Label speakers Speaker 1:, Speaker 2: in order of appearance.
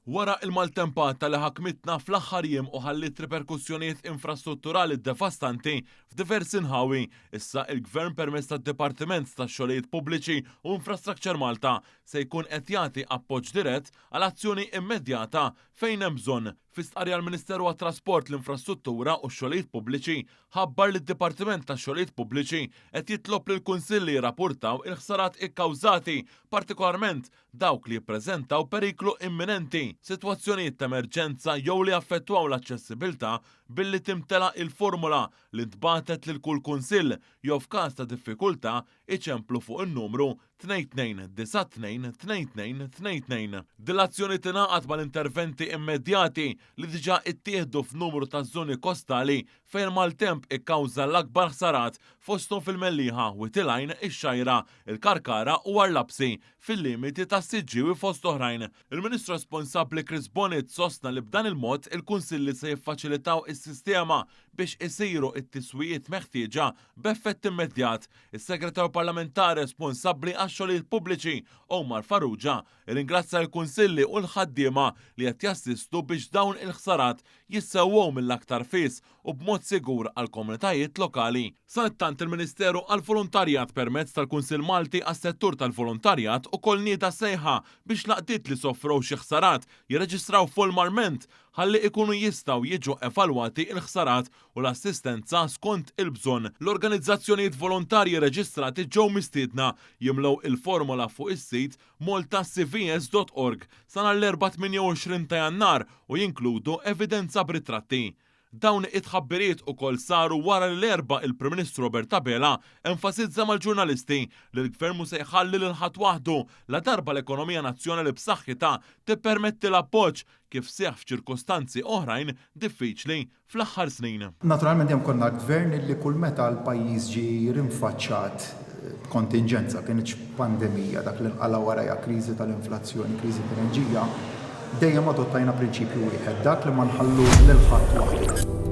Speaker 1: Wara il-maltempata li ħakmitna fl-aħħar jiem u ħallit reperkussjonijiet infrastrutturali devastanti f'diversi nħawi, issa il-Gvern permezz tad-Dipartiment tax-Xogħlijiet Pubbliċi u Infrastructure Malta se jkun qed jagħti appoġġ dirett għal azzjoni immedjata fejn hemm bżonn. Fi-stqarrija l-Ministeru għat-Trasport, l-Infrastruttura u x-Xogħlijiet Pubbliċi ħabbar li d-Dipartiment tax-Xogħlijiet Pubbliċi qed jitlob lill-Kunsill li jirrapportaw il-ħsarat ikkawżati, partikolarment dawk li jippreżentaw periklu imminenti, sitwazzjonijiet ta' emerġenza jew li affettwaw l-aċċessibilità billi timtela il-formula li ntbatet lil kull kunsill jew f'każ ta' diffikultà iċemplu fuq in-numru 22922222. Dil-azzjoni tingħaqad mal-interventi immedjati li diġà ttieħdu f'numru ta' żoni kostali fejn maltemp ikkawża l-akbar ħsarat fosthom fil-Mellieħa, Witilajn, ix-Xajra, il-Karkara u Arlabsi fil-limiti ta' Siġġiewi fost oħrajn. Il-Ministru responsabbli Chris Bonnet sostna li b'dan il-mod il-kunsilli se jiffaċilitaw is-sistema biex isiru t-tiswijiet meħtieġa b'effett immedjat. Is-Segretarju Parlamentari responsabbli għax-xogħlijiet pubbliċi Omar Farrugia ringrazzja l-kunsilli u l-ħaddiema li qed jassistu biex dawn il-ħsarat jissewwew mill-aktar fis u b'mod sigur għal komunitajiet lokali. Salettant il-Ministeru għall-Volontarjat permezz tal-Kunsill Malti għas-settur tal-volontarjat ukoll nieda sejħa biex laqdiet li soffrew xi ħsarat jirreġistraw formalment ħalli ikunu jistgħu jiġu evalwati il-ħsarat u l-assistenza skont il-bżonn. L-organizzazzjonijiet volontarji reġistrati ġew mistiedna jimlew il-formola fuq is-sit maltacvs.org sa nhar l-4 ta' Jannar u jinkludu evidenza b'ritratti. Dawn it-tħabbiriet ukoll saru wara l-erba' il-Prim Ministru Robert Abela enfasizza mal-ġurnalisti li l-Gvern mhux se jħalli lil ħadd waħdu la darba l-ekonomija nazzjonali b'saħħitha tippermetti l-appoġġ kif seħħ f'ċirkostanzi oħrajn diffiċli fl-aħħar snin.
Speaker 2: Naturalment hemm konna gvern li kull meta l-pajjiż ġie rinfaċċat kontingenza kienx pandemija dak li nqala warajja kriżi tal-inflazzjoni, kriżi tal-enerġija, dejjem adottajna prinċipju wieħed dak li ma nħallux lil ħadd waħdu.